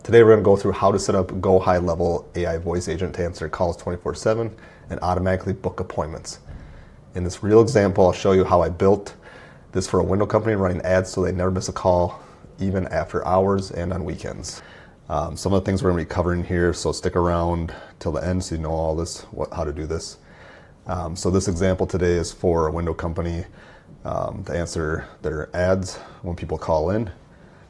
Today we're going to go through how to set up GoHighLevel AI Voice Agent to answer calls 24/7 and automatically book appointments. In this real example, I'll show you how I built this for a window company running ads so they never miss a call, even after hours and on weekends. Some of the things we're going to be covering here, so stick around till the end so you know all this, how to do this. So this example today is for a window company to answer their ads when people call in.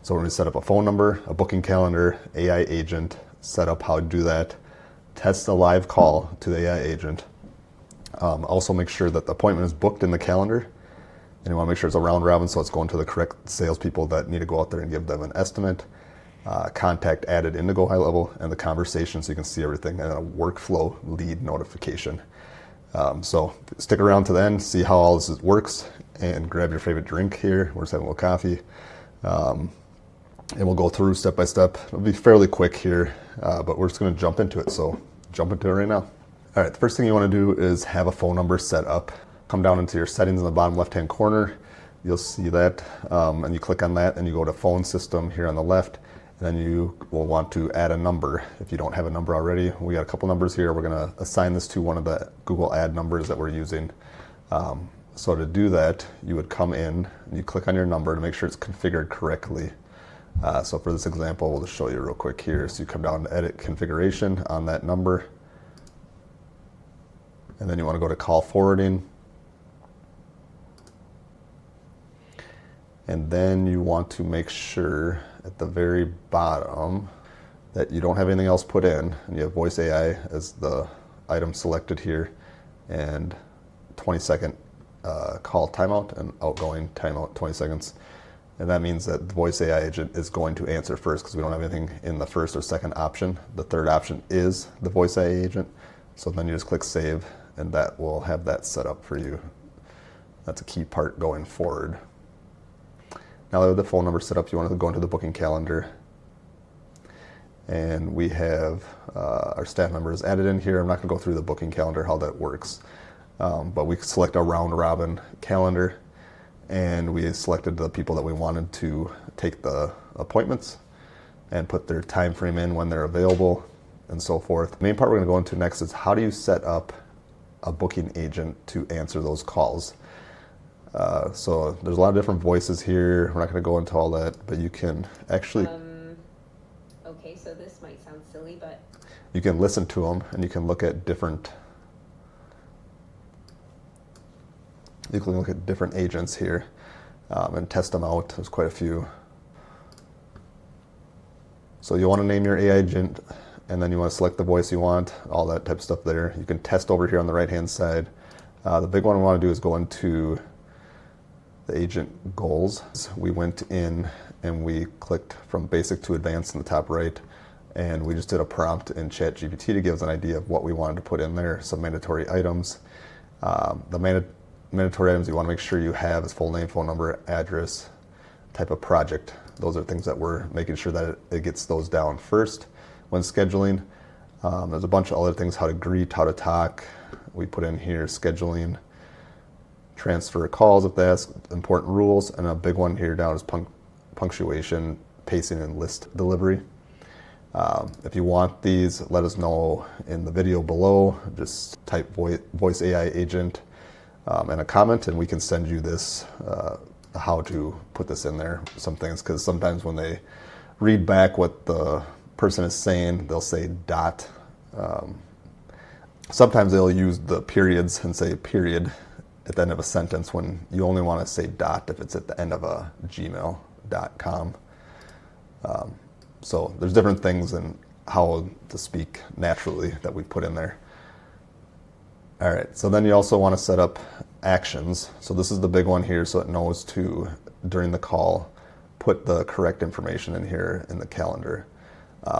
So we're going to set up a phone number, a booking calendar, AI agent, set up how to do that, test a live call to the AI agent. Also make sure that the appointment is booked in the calendar, and you want to make sure it's a round robin so it's going to the correct salespeople that need to go out there and give them an estimate. Contact added into GoHighLevel, and the conversation so you can see everything, and a workflow lead notification. So stick around to the end, see how all this works, and grab your favorite drink here. We're just having a little coffee. And we'll go through step by step. It'll be fairly quick here, but we're just going to jump into it. So jump into it right now. All right, the first thing you want to do is have a phone number set up. Come down into your settings in the bottom left-hand corner. You'll see that, and you click on that, and you go to phone system here on the left. And then you will want to add a number. If you don't have a number already, we got a couple numbers here. We're going to assign this to one of the Google ad numbers that we're using. So to do that, you would come in and you click on your number to make sure it's configured correctly. So for this example, we'll just show you real quick here. So you come down to edit configuration on that number. And then you want to go to call forwarding. And then you want to make sure at the very bottom that you don't have anything else put in. And you have voice AI as the item selected here. And 20-second call timeout and outgoing timeout 20 seconds. And that means that the voice AI agent is going to answer first because we don't have anything in the first or second option. The third option is the voice AI agent. So then you just click save, and that will have that set up for you. That's a key part going forward. Now that we have the phone number set up, you want to go into the booking calendar. And we have our staff members added in here. I'm not going to go through the booking calendar, how that works. But we select a round robin calendar, and we selected the people that we wanted to take the appointments and put their time frame in when they're available and so forth. The main part we're going to go into next is how do you set up a booking agent to answer those calls. So there's a lot of different voices here. We're not going to go into all that, but you can actually... Okay, so this might sound silly, but... You can listen to them, and you can look at different... You can look at different agents here and test them out. There's quite a few. So you want to name your AI agent, and then you want to select the voice you want, all that type of stuff there. You can test over here on the right-hand side. The big one we want to do is go into the agent goals. We went in and we clicked from basic to advanced in the top right, and we just did a prompt in ChatGPT to give us an idea of what we wanted to put in there, some mandatory items. The mandatory items you want to make sure you have is full name, phone number, address, type of project. Those are things that we're making sure that it gets those down first when scheduling. There's a bunch of other things, how to greet, how to talk. We put in here scheduling, transfer calls if they ask, important rules, and a big one here down is punctuation, pacing, and list delivery. If you want these, let us know in the video below. Just type voice AI agent and a comment, and we can send you this, how to put this in there, some things, because sometimes when they read back what the person is saying, they'll say dot. Sometimes they'll use the periods and say period at the end of a sentence when you only want to say dot if it's at the end of a gmail.com. So there's different things in how to speak naturally that we put in there. All right, so then you also want to set up actions. So this is the big one here, so it knows to, during the call, put the correct information in here in the calendar.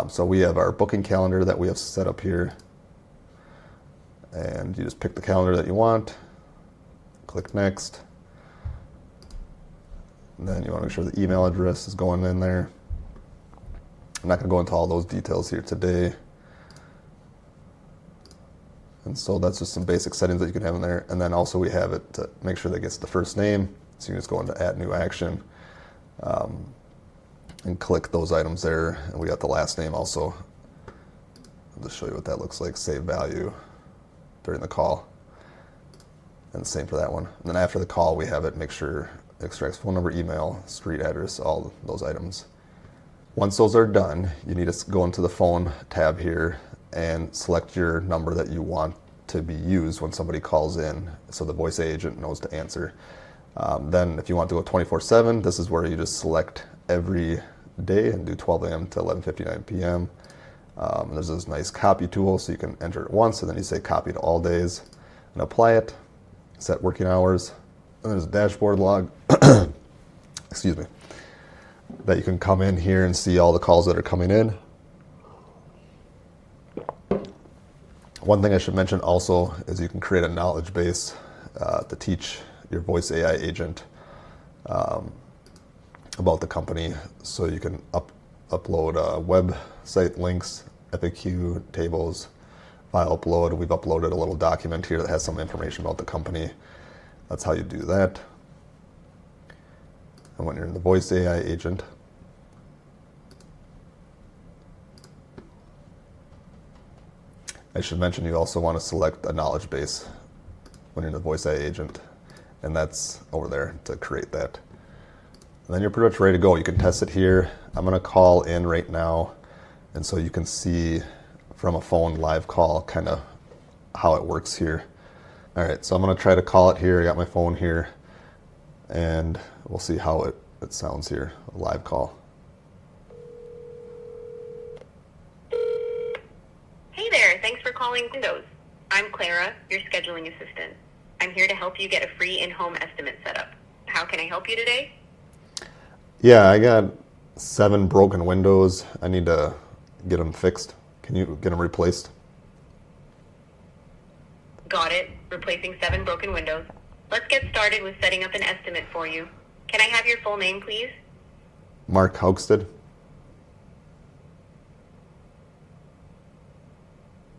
So we have our booking calendar that we have set up here. And you just pick the calendar that you want, click next. And then you want to make sure the email address is going in there. I'm not going to go into all those details here today. And so that's just some basic settings that you can have in there. And then also we have it to make sure that it gets the first name. So you can just go into add new action. and click those items there. And we got the last name also. I'll just show you what that looks like. Save value during the call. And the same for that one. And then after the call, we have it make sure it extracts phone number, email, street address, all those items. Once those are done, you need to go into the phone tab here and select your number that you want to be used when somebody calls in, so the voice agent knows to answer. Then if you want to go 24/7, this is where you just select every day and do 12 a.m. to 11:59 p.m. There's this nice copy tool, so you can enter it once, and then you say copy to all days, and apply it, set working hours, and there's a dashboard log, excuse me, that you can come in here and see all the calls that are coming in. One thing I should mention also is you can create a knowledge base to teach your voice AI agent about the company. So you can upload website links, FAQ tables, file upload. We've uploaded a little document here that has some information about the company. That's how you do that. And when you're in the voice AI agent, I should mention you also want to select a knowledge base when you're in the voice AI agent, and that's over there to create that. And then you're pretty much ready to go. You can test it here. I'm going to call in right now, and so you can see from a phone live call kind of how it works here. All right, so I'm going to try to call it here. I got my phone here, and we'll see how it sounds here, a live call. Hey there, thanks for calling Windows. I'm Clara, your scheduling assistant. I'm here to help you get a free in-home estimate set up. How can I help you today? Yeah, I got 7 broken windows. I need to get them fixed. Can you get them replaced? Got it. Replacing 7 broken windows. Let's get started with setting up an estimate for you. Can I have your full name, please? Mark Haugsted.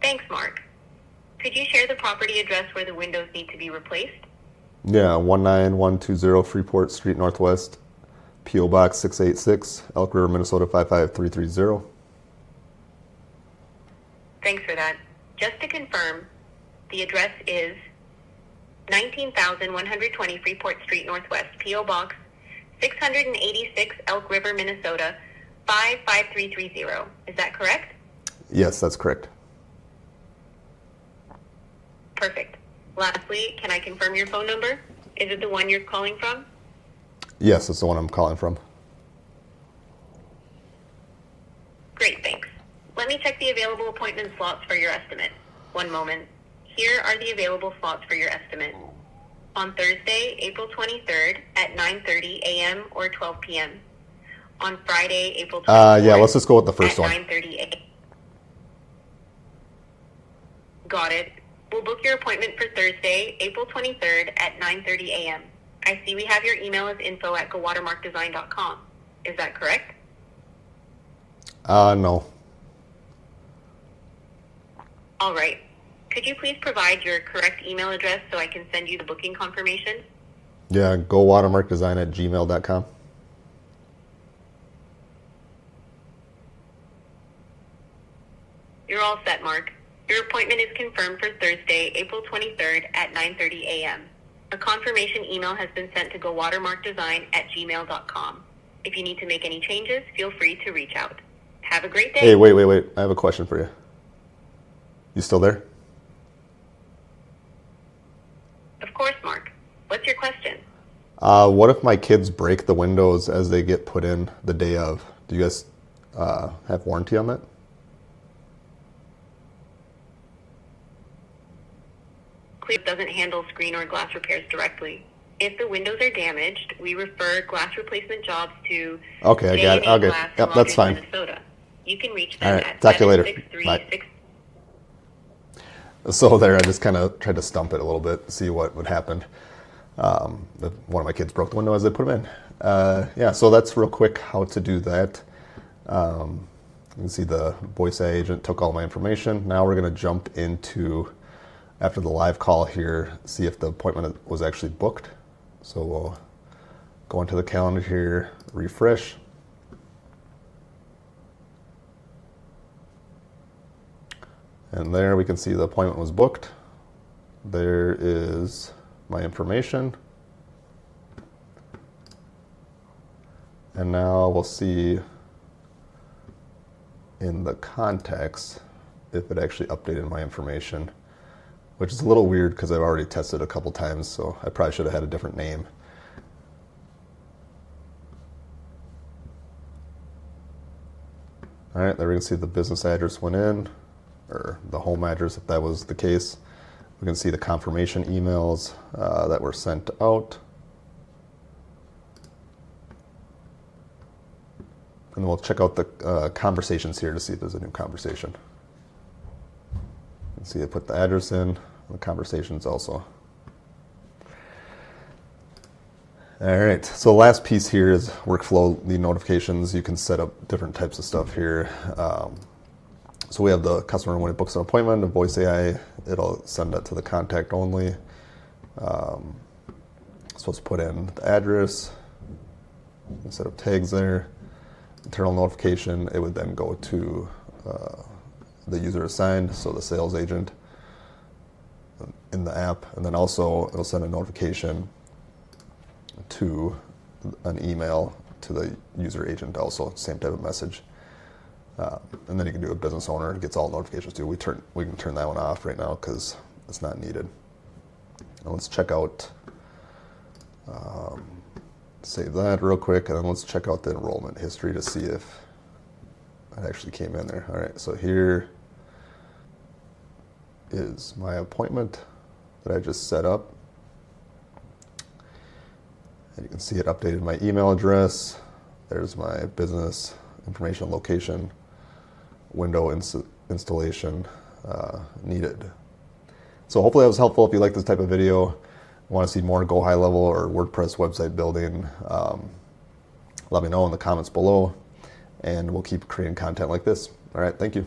Thanks, Mark. Could you share the property address where the windows need to be replaced? Yeah, 19120 Freeport Street Northwest, P.O. Box 686, Elk River, Minnesota 55330. Thanks for that. Just to confirm, the address is 19,120 Freeport Street Northwest, P.O. Box 686, Elk River, Minnesota 55330. Is that correct? Yes, that's correct. Perfect. Lastly, can I confirm your phone number? Is it the one you're calling from? Yes, that's the one I'm calling from. Great, thanks. Let me check the available appointment slots for your estimate. One moment. Here are the available slots for your estimate. On Thursday, April 23rd at 9:30 a.m. or 12 p.m. On Friday, April 24th Yeah, let's just go with the first at one. 9:30 a.m. Got it. We'll book your appointment for Thursday, April 23rd at 9:30 a.m. I see we have your email as info@gowatermarkdesign.com. Is that correct? No. All right. Could you please provide your correct email address so I can send you the booking confirmation? Yeah, gowatermarkdesign@gmail.com. You're all set, Mark. Your appointment is confirmed for Thursday, April 23rd at 9:30 a.m. A confirmation email has been sent to gowatermarkdesign@gmail.com. If you need to make any changes, feel free to reach out. Have a great day. Hey, wait. I have a question for you. You still there? Of course, Mark. What's your question? What if my kids break the windows as they get put in the day of? Do you guys have warranty on that? Clear doesn't handle screen or glass repairs directly. If the windows are damaged, we refer glass replacement jobs to Okay, I got it. Okay, Glass in yep, that's Long Beach, fine. Minnesota. You can reach All them right, at talk to you later. 763-6. So there, I just kind of tried to stump it a little bit, see what would happen. If one of my kids broke the window as they put them in. Yeah, so that's real quick how to do that. You can see the voice AI agent took all my information. Now we're going to jump into, after the live call here, see if the appointment was actually booked. So we'll go into the calendar here, refresh. And there we can see the appointment was booked. There is my information. And now we'll see in the contacts if it actually updated my information, which is a little weird because I've already tested a couple times, so I probably should have had a different name. All right, there we can see the business address went in, or the home address if that was the case. We can see the confirmation emails that were sent out. And we'll check out the conversations here to see if there's a new conversation. You can see I put the address in, the conversations also. All right, so the last piece here is workflow, the notifications. You can set up different types of stuff here. So we have the customer when it books an appointment, the voice AI, it'll send that to the contact only. Supposed to put in the address, set up tags there. Internal notification, it would then go to the user assigned, so the sales agent in the app, and then also it'll send a notification to an email to the user agent also, same type of message. And then you can do a business owner, it gets all notifications too. We can turn that one off right now because it's not needed. Now let's check out, save that real quick, and then let's check out the enrollment history to see if it actually came in there. All right, so here is my appointment that I just set up. And you can see it updated my email address. There's my business information location, window installation needed. So hopefully that was helpful. If you like this type of video, want to see more GoHighLevel or WordPress website building, let me know in the comments below, and we'll keep creating content like this. All right, thank you.